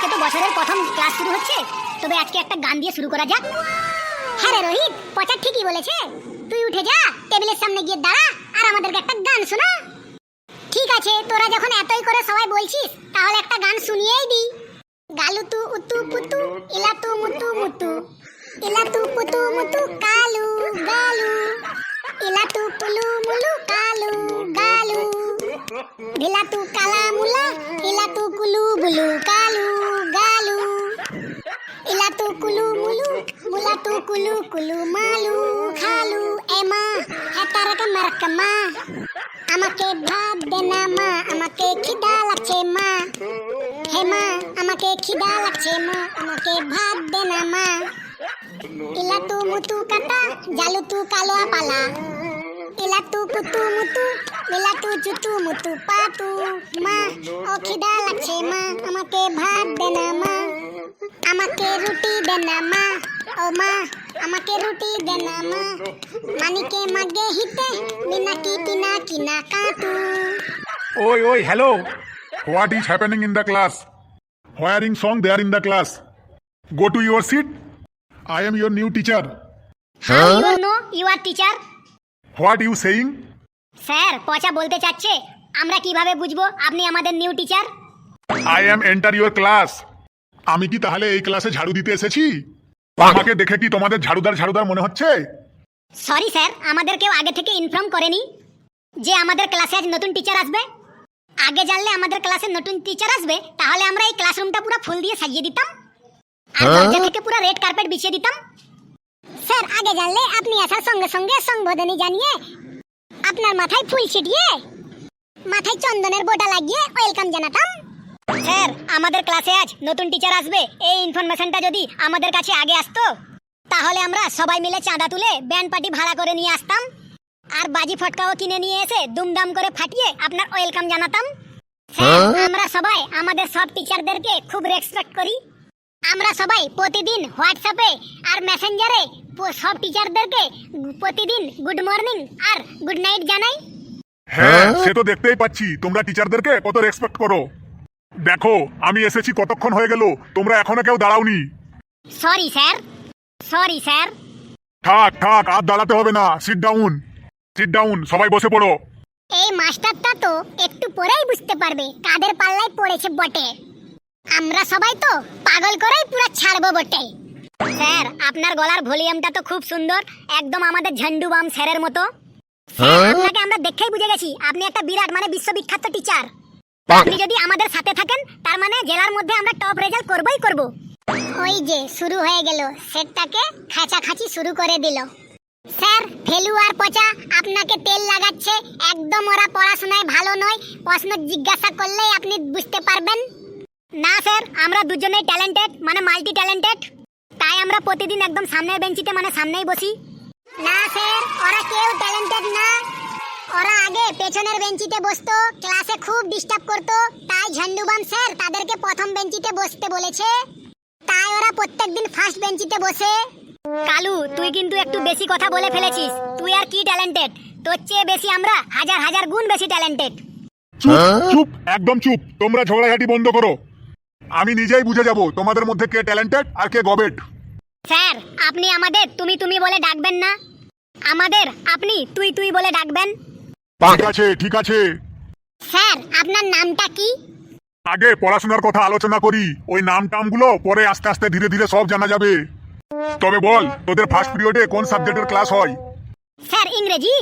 আজকে তো বছরের প্রথম ক্লাস শুরু হচ্ছে, তবে আজকে একটা গান দিয়ে শুরু করা যাক। হ্যাঁ রে রোহিত, পচা ঠিকই বলেছে। তুই উঠে যা, টেবিলের সামনে গিয়ে দাঁড়া আর আমাদেরকে একটা গান শোনা। ঠিক আছে, তোরা যখন এতই করে সবাই বলছিস তাহলে একটা গান শুনিয়েই দিই। গালু তু উতু পুতু ইলা তু মুতু মুতু ইলা তু পুতু মুতু কালু গালু ইলা তু পুলু মুলু কালু গালু ঢিলা তু কালা মুলা ইলা তু কুলু বুলু কালু গালু ইলা তু কুলু মুলু মুলা তু কুলু কুলু মালু খালু এ মা হেতারকা মারকা মা আমাকে ভাত দে না মা, আমাকে খিদা লাগছে মা। হে মা, আমাকে খিদা লাগছে মা, আমাকে ভাত দে না মা। ইলা তু মুতু কাটা জালু তু কালো পালা ইলা তু পুতু মুতু মিলা তু জুতু মুতু পাতু মা, ও খিদা লাগছে মা, আমাকে ভাত দে না মা, আমাকে রুটি দে না মা, ও মা আমাকে রুটি দে না মা, মানিকে মাগে হিতে বিনা কি কিনা কিনা কাটু। Oi, hello. What is happening in the class? Wearing song there in the class. Go to your seat. I am your new teacher. How you know you are teacher? What you saying? Sir, পচা বলতে চাচ্ছে আমরা কিভাবে বুঝবো আপনি আমাদের new teacher? I am enter your class. আমি কি তাহলে এই ক্লাসে ঝাড়ু দিতে এসেছি? আমাকে দেখে কি তোমাদের ঝাড়ুদার মনে হচ্ছে? সরি স্যার, আমাদের কেউ আগে থেকে ইনফর্ম করেনি যে আমাদের ক্লাসে আজ নতুন টিচার আসবে। আগে জানলে আমাদের ক্লাসে নতুন টিচার আসবে তাহলে আমরা এই ক্লাসরুমটা পুরো ফুল দিয়ে সাজিয়ে দিতাম আর দরজা থেকে পুরো রেড কার্পেট বিছিয়ে দিতাম। স্যার, আগে জানলে আপনি আসার সঙ্গে সঙ্গে সংবোধনী জানিয়ে আপনার মাথায় ফুল ছিটিয়ে মাথায় চন্দনের বোটা লাগিয়ে ওয়েলকাম জানাতাম। স্যার, আমাদের ক্লাসে আজ নতুন টিচার আসবে এই ইনফরমেশনটা যদি আমাদের কাছে আগে আসতো তাহলে আমরা সবাই মিলে চাঁদা তুলে ব্যান্ড পার্টি ভাড়া করে নিয়ে আসতাম আর বাজি ফটকাও কিনে নিয়ে এসে দুমদাম করে ফাটিয়ে আপনার ওয়েলকাম জানাতাম। স্যার, আমরা সবাই আমাদের সব টিচারদেরকে খুব রেসপেক্ট করি। আমরা সবাই প্রতিদিন হোয়াটসঅ্যাপে আর মেসেঞ্জারে সব টিচারদেরকে প্রতিদিন গুড মর্নিং আর গুড নাইট জানাই। হ্যাঁ, সে তো দেখতেই পাচ্ছি তোমরা টিচারদেরকে কত রেসপেক্ট করো। দেখো, আমি এসেছি কতক্ষণ হয়ে গেল, তোমরা এখনো কেউ দাঁড়াওনি। Sorry sir, sorry sir. থাক আর দাঁড়াতে হবে না। সিট ডাউন, সবাই বসে পড়ো। এই মাস্টারটা তো একটু পরেই বুঝতে পারবে কাদের পাল্লায় পড়েছে বটে। আমরা সবাই তো পাগল করেই পুরো ছাড়বো বটে। স্যার, আপনার গলার ভলিউমটা তো খুব সুন্দর, একদম আমাদের ঝন্ডু বাম স্যারের মতো। স্যার, আপনাকে আমরা দেখেই বুঝে গেছি আপনি একটা বিরাট মানে বিশ্ববিখ্যাত টিচার। আপনি যদি আমাদের সাথে থাকেন তার মানে জেলার মধ্যে আমরা টপ রেজাল্ট করবই করব। ওই যে শুরু হয়ে গেল, সেটটাকে খাঁচাখাঁচি শুরু করে দিল। স্যার, ফেলু আর পচা আপনাকে তেল লাগাচ্ছে, একদম ওরা পড়াশোনায় ভালো নয়, প্রশ্ন জিজ্ঞাসা করলেই আপনি বুঝতে পারবেন। না স্যার, আমরা দুজনেই ট্যালেন্টেড মানে মাল্টি ট্যালেন্টেড, তাই আমরা প্রতিদিন একদম সামনের বেঞ্চিতে মানে সামনেই বসি। না স্যার, ওরা কেউ ট্যালেন্টেড না, ওরা আগে পেছনের বেঞ্চিতে বসতো, ক্লাসে খুব ডিস্টার্ব করতো, তাই ঝন্ডুবাম স্যার তাদেরকে প্রথম বেঞ্চিতে বসতে বলেছে, তাই ওরা প্রত্যেকদিন ফার্স্ট বেঞ্চিতে বসে। কালু, তুই কিন্তু একটু বেশি কথা বলে ফেলেছিস। তুই আর কি ট্যালেন্টেড, তোর চেয়ে বেশি আমরা হাজার হাজার গুণ বেশি ট্যালেন্টেড। চুপ, একদম চুপ। তোমরা ঝগড়াঝাটি বন্ধ করো। আমি নিজেই বুঝে যাব তোমাদের মধ্যে কে ট্যালেন্টেড আর কে গবেট। স্যার, আপনি আমাদের তুমি তুমি বলে ডাকবেন না, আমাদের আপনি তুই তুই বলে ডাকবেন। ঠিক আছে। স্যার, আপনার নামটা কি? আগে পড়াশোনার কথা আলোচনা করি, ওই নামগুলো পরে আস্তে আস্তে ধীরে ধীরে সব জানা যাবে। তবে বল, তোদের ফার্স্ট পিরিয়ডে কোন সাবজেক্টের ক্লাস হয়? স্যার, ইংরেজি।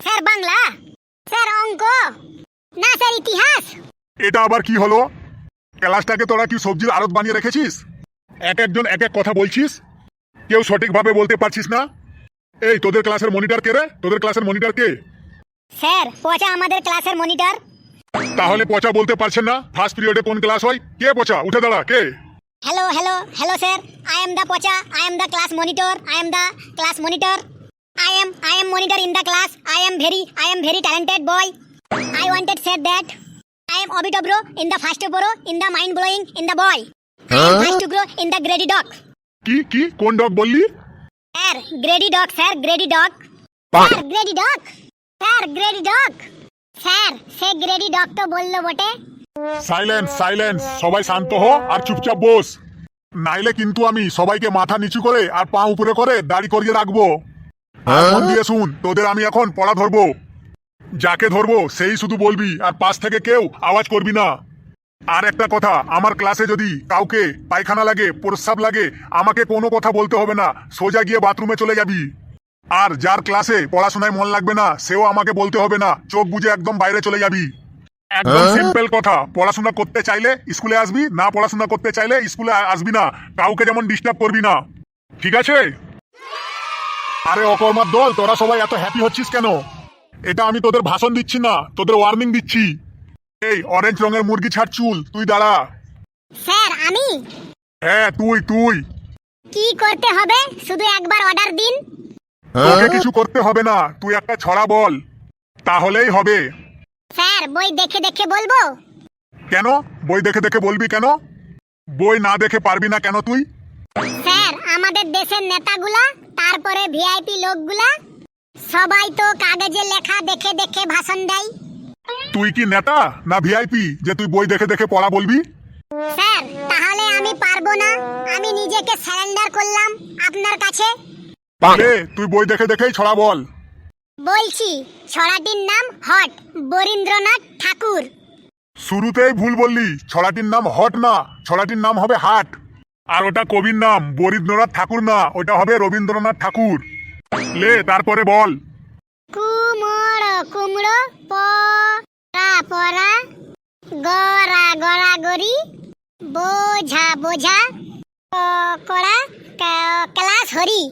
স্যার, বাংলা। স্যার, অঙ্ক। না স্যার, ইতিহাস। এটা আবার কি হলো? ক্লাসটাকে তোরা কি সবজির আড়ত বানিয়ে রেখেছিস? একজন এক এক কথা বলছিস, কেউ সঠিকভাবে বলতে পারছিস না। এই, তোদের ক্লাসের মনিটর কে রে? তোদের ক্লাসের মনিটর কে? স্যার, পচা আমাদের ক্লাসের মনিটর। তাহলে পচা বলতে পারছেন না ফার্স্ট পিরিয়ডে কোন ক্লাস হয়? কে পচা? উঠে দাঁড়া। কে? Hello sir, I am the pocha, I am the class monitor, I am the class monitor. I am monitor in the class. I am very talented boy. I wanted said that I am obito bro in the first bro in the mind blowing in the boy. I am first to grow in the grady dog. কি কোন dog বললি? Sir, grady dog sir, grady dog. Sir, grady dog. Sir, grady dog. Sir, সে greedy dog তো বললো বটে, silence silence, সবাই শান্ত হো আর চুপচাপ বস, নাইলে কিন্তু আমি সবাইকে মাথা নিচু করে আর পা উপরে করে দাড়ি করিয়ে রাখবো। আর মন দিয়ে শুন, তোদের আমি এখন পড়া ধরবো, যাকে ধরবো সেই শুধু বলবি আর পাশ থেকে কেউ আওয়াজ করবি না। আর একটা কথা, আমার ক্লাসে যদি কাউকে পায়খানা লাগে, প্রস্রাব লাগে, আমাকে কোনো কথা বলতে হবে না, সোজা গিয়ে বাথরুমে চলে যাবি। আর যার ক্লাসে পড়াশোনায় মন লাগবে না সেও আমাকে বলতে হবে না, চোখ বুজে একদম বাইরে চলে যাবি। একদম সিম্পল কথা, পড়াশোনা করতে চাইলে স্কুলে আসবি, না পড়াশোনা করতে চাইলে স্কুলে আসবি না, কাউকে যেমন ডিস্টার্ব করবি না, ঠিক আছে? আরে অকর্মার দল, তোরা সবাই এত হ্যাপি হচ্ছিস কেন? এটা আমি তোদের ভাষণ দিচ্ছি না, তোদের ওয়ার্নিং দিচ্ছি। এই অরেঞ্জ রঙের মুরগি ছাড় চুল, তুই দাঁড়া। স্যার আমি? হ্যাঁ তুই তুই। কি করতে হবে শুধু একবার অর্ডার দিন। তোকে কিছু করতে হবে না, তুই একটা ছড়া বল, তাহলেই হবে। স্যার বই দেখে দেখে বলবো? কেন বই দেখে দেখে বলবি কেন? বই না দেখে পারবি না কেন তুই? স্যার আমাদের দেশের নেতাগুলা, তারপরে ভিআইপি লোকগুলা সবাই তো কাগজে লেখা দেখে দেখে ভাষণ দেয়। তুই কি নেতা না ভিআইপি যে তুই বই দেখে দেখে পড়া বলবি? স্যার তাহলে আমি পারবো না, আমি নিজেকে সারেন্ডার করলাম আপনার কাছে। তুই বই দেখে দেখেই ছড়া বল। বলছি, ছড়াটির নাম হট, বরীন্দ্রনাথ ঠাকুর। শুরুতেই ভুল বললি, ছড়াটির নাম হট না, ছড়াটির নাম হবে হাট। আর ওটা কবির নাম বরীন্দ্রনাথ ঠাকুর না, ওটা হবে রবীন্দ্রনাথ ঠাকুর। লে তারপরে বল। কুমড়ো কুমড়ো, পরা পরা, গড়া গড়া গড়ি, বোঝা বোঝা, কড়া ক্লাস হরি।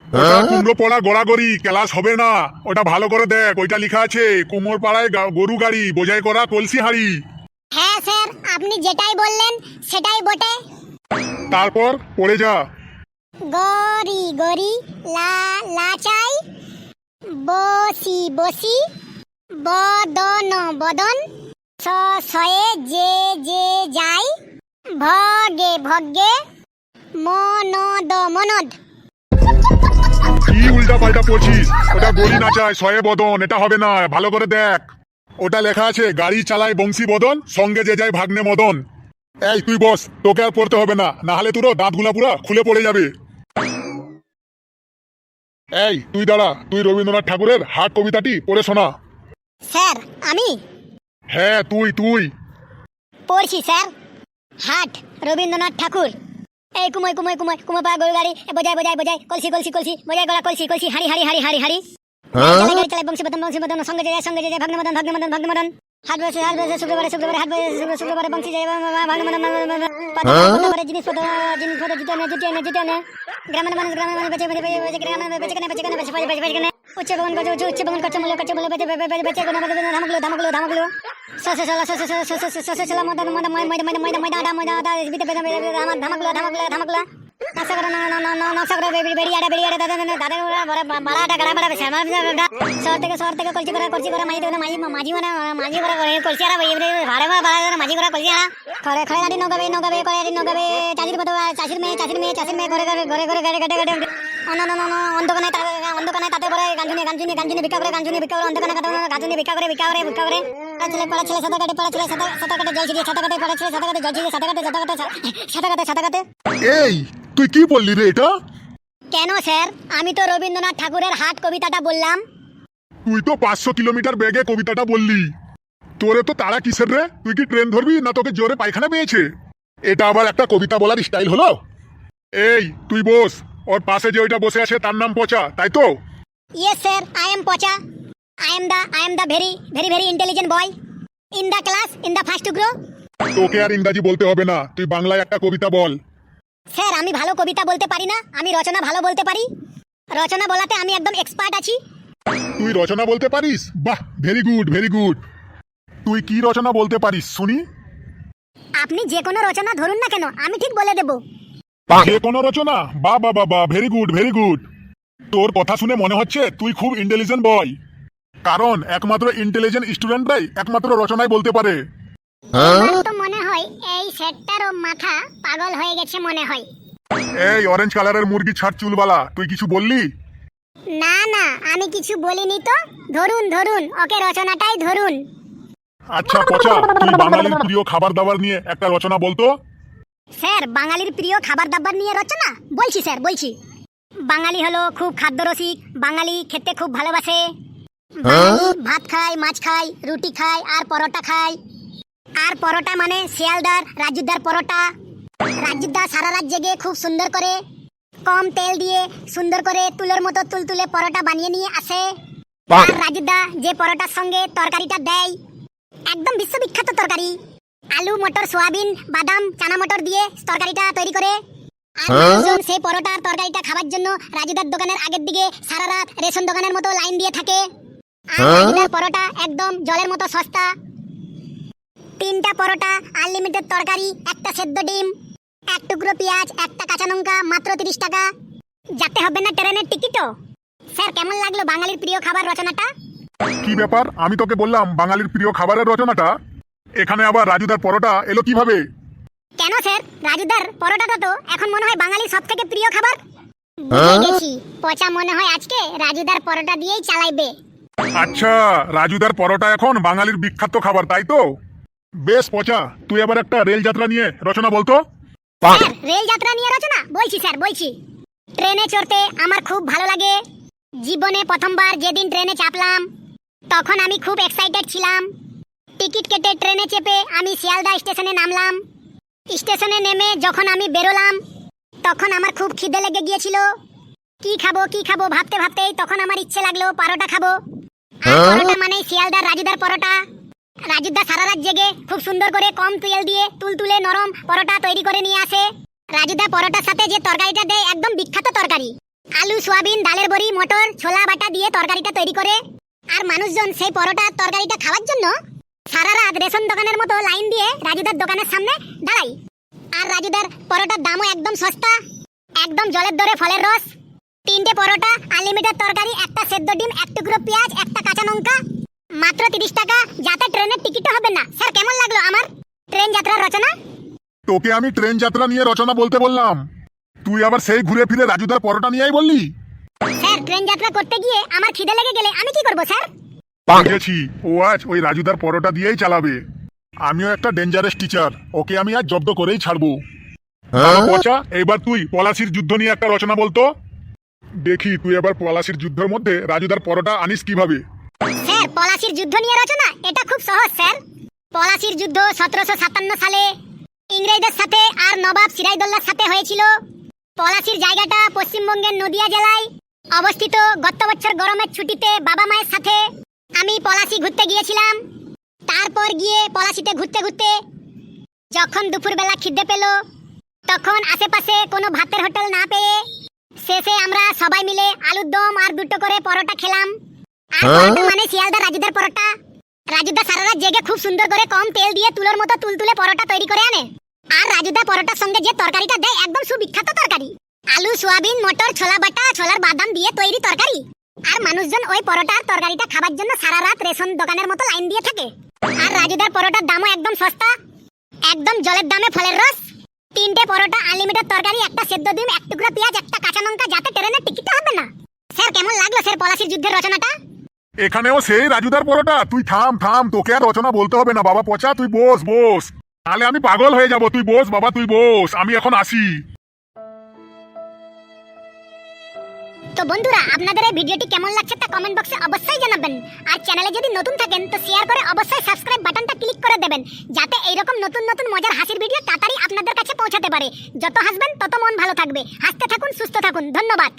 ওটা কুমড়ো পড়া গড়াগড়ি ক্লাস হবে না, ওটা ভালো করে দেখ, ওইটা লেখা আছে কুমোর পাড়ায় গরু গাড়ি, বোঝাই করা কলসি হাড়ি। হ্যাঁ স্যার, আপনি যেটাই বললেন সেটাই বটে। তারপর পড়ে যা। গরি গরি, লা লাচাই, বসি বসি, বদন বদন, সয়ে যে যে যাই, ভগে ভগে, মনদ মনদ। কি উল্টা পাল্টা পড়ছিস? ওটা গলি নাচায় শয়ে বদন, এটা হবে না, ভালো করে দেখ, ওটা লেখা আছে গাড়ি চালায় বংশী বদন, সঙ্গে যে যায় ভাগ্নে মদন। এই তুই বস, তোকে আর পড়তে হবে না, না হলে তোর দাঁতগুলা পুরা খুলে পড়ে যাবে। এই তুই দাঁড়া, তুই রবীন্দ্রনাথ ঠাকুরের হাট কবিতাটি পড়ে শোনা। স্যার আমি? হ্যাঁ তুই তুই। পড়ছি স্যার। হাট, রবীন্দ্রনাথ ঠাকুর। এই কুময় কুময় কুময়, কুমো পা গরু গাড়ি, বোঝাই বোঝাই বোঝাই, কলসি কলসি কলসি, বোঝাই গড়া কলসি কলসি, হাড়ি হাড়ি হাড়ি হাড়ি হাড়ি, গাড়ি চালায় বংশী বদন বংশী বদন, সঙ্গে যে যায় ভাগ্নে মদন ভাগ্নে মদন ভাগ্নে মদন। হাট বসে শুক্রবারে শুক্রবারে, হাট বসে শুক্রবারে বংশী যায় ভাগ্নে মদন পাতা জিনিসপত্র জুটে আনে, গ্রামের মানুষ বেঁচে উচ্চ ভবন করছে উচ্চ ভবন করছে মূল্য বেঁচে ধামগুলো ধামগুলো ধামগুলো, ধামাগুলো শহর থেকে কলসি করা মাঝি করা কলসি মাঝি করা কলসি খড়ে গাড়ি নৌকাবে চাষির মেয়ে ঘরে অন্ধকানায় তাতে পরে গাঞ্জুনি ভিক্ষা করে গাঞ্জুনি ভিক্ষা করে পড়া ছেলে সাঁতার কাটে জল ছিটিয়ে সাঁতার কাটে, পড়া ছেলে সাঁতার কাটে জল ছিটিয়ে সাঁতার কাটে। এই তুই কি বললি রে এটা? কেন স্যার, আমি তো রবীন্দ্রনাথ ঠাকুরের হাট কবিতাটা বললাম। তুই তো 500 কিলোমিটার বেগে কবিতাটা বললি, তোরে তো তারা কিসের রে? তুই কি ট্রেন ধরবি না তোকে জোরে পায়খানা পেয়েছে? এটা আবার একটা কবিতা বলার স্টাইল হলো? এই তুই বস, ওর পাশে যে ওইটা বসে আছে তার নাম পচা, তাই তো? ইয়েস স্যার, আই এম পচা। I am the very intelligent boy in the class, in the first to grow. তোকে আর ইংরাজি বলতে হবে না, তুই বাংলায় একটা কবিতা বল। স্যার আমি ভালো কবিতা বলতে পারি না, আমি রচনা ভালো বলতে পারি। রচনা বলাতে আমি একদম এক্সপার্ট আছি। তুই রচনা বলতে পারিস? বাহ, ভেরি গুড ভেরি গুড। তুই কি রচনা বলতে পারিস শুনি? আপনি যে কোনো রচনা ধরুন না কেন, আমি ঠিক বলে দেব। যে কোনো রচনা? বাহ বাহ বাহ, ভেরি গুড ভেরি গুড। তোর কথা শুনে মনে হচ্ছে তুই খুব ইন্টেলিজেন্ট বয়, কারণ একমাত্র ইন্টেলিজেন্ট স্টুডেন্টরাই একমাত্র রচনাই বলতে পারে। আমার তো মনে হয় এই সেটটারও মাথা পাগল হয়ে গেছে মনে হয়। এই অরেঞ্জ কালারের মুরগি ছাড় চুলওয়ালা, তুই কিছু বললি? না আমি কিছু বলিনি তো। ধরুন ওকে রচনাটাই ধরুন। আচ্ছা পচা, তুই বাঙালির প্রিয় খাবার দাবার নিয়ে একটা রচনা বলতো। স্যার বাঙালির প্রিয় খাবার দাবার নিয়ে রচনা বলছি স্যার বলছি। বাঙালি হলো খুব খাদ্যরসিক, বাঙালি খেতে খুব ভালোবাসে। বাঙালি ভাত খায়, মাছ খায়, রুটি খায় আর পরোটা খায়। আর পরোটা মানে শিয়ালদার রাজুদার পরোটা। রাজুদা সারা রাত জেগে খুব সুন্দর করে কম তেল দিয়ে সুন্দর করে তুলোর মতো তুলতুলে পরোটা বানিয়ে নিয়ে আসে। আর রাজুদা যে পরোটার সঙ্গে তরকারিটা দেয়, একদম বিশ্ববিখ্যাত তরকারি, আলু মটর সোয়াবিন বাদাম চানা মটর দিয়ে তরকারিটা তৈরি করে। আর মানুষজন সেই পরোটার তরকারিটা খাবার জন্য রাজুদার দোকানের আগের দিকে সারা রাত রেশন দোকানের মতো লাইন দিয়ে থাকে। আর রাজুদার পরোটা একদম জলের মতো সস্তা। 3টা পরোটা, আনলিমিটেড তরকারি, একটা সেদ্ধ ডিম, 1 টুকরো পেঁয়াজ, একটা কাঁচা লঙ্কা, মাত্র 30 টাকা। যাতে হবে না ট্রেনের টিকিটও। স্যার কেমন লাগলো বাঙালির প্রিয় খাবার রচনাটা? কি ব্যাপার, আমি তোকে বললাম বাঙালির প্রিয় খাবারের রচনাটা, এখানে আবার রাজুদার পরোটা এলো কিভাবে? কেন স্যার, রাজুদার পরোটাটা তো এখন মনে হয় বাঙালির সব থেকে প্রিয় খাবার। বুঝে গেছি, পচা মনে হয় আজকে রাজুদার পরোটা দিয়েই চালাইবে। আচ্ছা, রাজুদার পরোটা এখন বাঙালির বিখ্যাত খাবার, তাই তো? বেশ পচা, তুই আবার একটা রেল যাত্রা নিয়ে রচনা বলতো। স্যার রেল যাত্রা নিয়ে রচনা বলছি স্যার বলছি। ট্রেনে চড়তে আমার খুব ভালো লাগে। জীবনে প্রথমবার যেদিন ট্রেনে চাপলাম তখন আমি খুব এক্সাইটেড ছিলাম। টিকিট কেটে ট্রেনে চেপে আমি শিয়ালদা স্টেশনে নামলাম। স্টেশনে নেমে যখন আমি বেরোলাম তখন আমার খুব খিদে লেগে গিয়েছিল। কি খাবো ভাবতে ভাবতেই তখন আমার ইচ্ছে লাগলো পরোটা খাবো। আর পরোটা মানে শিয়ালদার রাজুদার পরোটা। রাজুদা সারা রাত জেগে খুব সুন্দর করে কম তেল দিয়ে তুলতুলে নরম পরোটা তৈরি করে নিয়ে আসে। রাজুদা পরোটার সাথে যে তরকারিটা দেয় একদম বিখ্যাত তরকারি, আলু সোয়াবিন ডালের বড়ি মটর ছোলা বাটা দিয়ে তরকারিটা তৈরি করে। আর মানুষজন সেই পরোটার তরকারিটা খাওয়ার জন্য সারা রাত রেশন দোকানের মতো লাইন দিয়ে রাজুদার দোকানের সামনে দাঁড়াই। আর রাজুদার পরোটার দামও একদম সস্তা, একদম জলের দরে ফলের রস। 3টে পরোটা, আনলিমিটেড তরকারি, একটা সেদ্ধ ডিম, 1 টুকরো পেঁয়াজ, একটা কাঁচা লঙ্কা, মাত্র 30 টাকা। যাতে ট্রেনের টিকিটও হবে না। স্যার কেমন লাগলো আমার ট্রেন যাত্রার রচনা? তোকে আমি ট্রেন যাত্রা নিয়ে রচনা বলতে বললাম, তুই আবার সেই ঘুরে ফিরে রাজুদার পরোটা নিয়েই বললি। স্যার ট্রেন যাত্রা করতে গিয়ে আমার খিদে লেগে গেলে আমি কি করব স্যার? বুঝেছি, ও আজ ওই রাজুদার পরোটা দিয়েই চালাবে। আমিও একটা ডেঞ্জারাস টিচার, ওকে আমি আজ জব্দ করেই ছাড়বো। পচা, এবার তুই পলাশির যুদ্ধ নিয়ে একটা রচনা বলতো। দেখি তুই এবার পলাশির যুদ্ধের মধ্যে রাজুদার পরোটা আনিস কিভাবে। স্যার পলাশির যুদ্ধ নিয়ে রচনা এটা খুব সহজ স্যার। পলাশির যুদ্ধ 1757 সালে ইংরেজদের সাথে আর নবাব সিরাজদৌল্লার সাথে হয়েছিল। পলাশির জায়গাটা পশ্চিমবঙ্গের নদিয়া জেলায় অবস্থিত। গত বছর গরমের ছুটিতে বাবা মায়ের সাথে আমি পলাশি ঘুরতে গিয়েছিলাম। তারপর গিয়ে পলাশিতে ঘুরতে ঘুরতে যখন দুপুরবেলা খিদে পেল তখন আশেপাশে কোনো ভাতের হোটেল না পেয়ে শেষে আমরা সবাই মিলে আলুর দম আর 2টো করে পরোটা খেলাম। আর পরোটা মানে শিয়ালদা রাজুদার পরোটা। রাজুদা সারা রাত জেগে খুব সুন্দর করে কম তেল দিয়ে তুলোর মতো তুলতুলে পরোটা তৈরি করে আনে। আর রাজুদা পরোটার সঙ্গে যে তরকারিটা দেয় একদম সুবিখ্যাত তরকারি, আলু সোয়াবিন মটর ছোলা বাটা ছোলার বাদাম দিয়ে তৈরি তরকারি। আর মানুষজন ওই পরোটার তরকারিটা খাবার জন্য সারা রাত রেশন দোকানের মতো লাইন দিয়ে থাকে। আর রাজুদার পরোটার দামও একদম সস্তা, একদম জলের দামে ফলের রস। 3টে পরোটা, আনলিমিটেড তরকারি, একটা সেদ্ধ ডিম, 1 টুকরো পেঁয়াজ, একটা কাঁচা লঙ্কা। যাতে ট্রেনের টিকিটও হবে না। স্যার কেমন লাগলো স্যার পলাশির যুদ্ধের রচনাটা? এখানেও সেই রাজুদার পরোটা। তুই থাম থাম, তোকে আর রচনা বলতে হবে না বাবা পচা, তুই বস বস, তাহলে আমি পাগল হয়ে যাব। তুই বস বাবা, তুই বস, আমি এখন আসি। তো বন্ধুরা আপনাদের এই ভিডিওটি কেমন লাগছে তা কমেন্ট বক্সে অবশ্যই জানাবেন। আর চ্যানেলে যদি নতুন থাকেন তো শেয়ার করে অবশ্যই সাবস্ক্রাইব বাটনটা ক্লিক করে দেবেন, যাতে এইরকম নতুন নতুন মজার হাসির ভিডিও তাড়াতাড়ি আপনাদের কাছে পৌঁছাতে পারে। যত হাসবেন তত মন ভালো থাকবে। হাসতে থাকুন, সুস্থ থাকুন। ধন্যবাদ।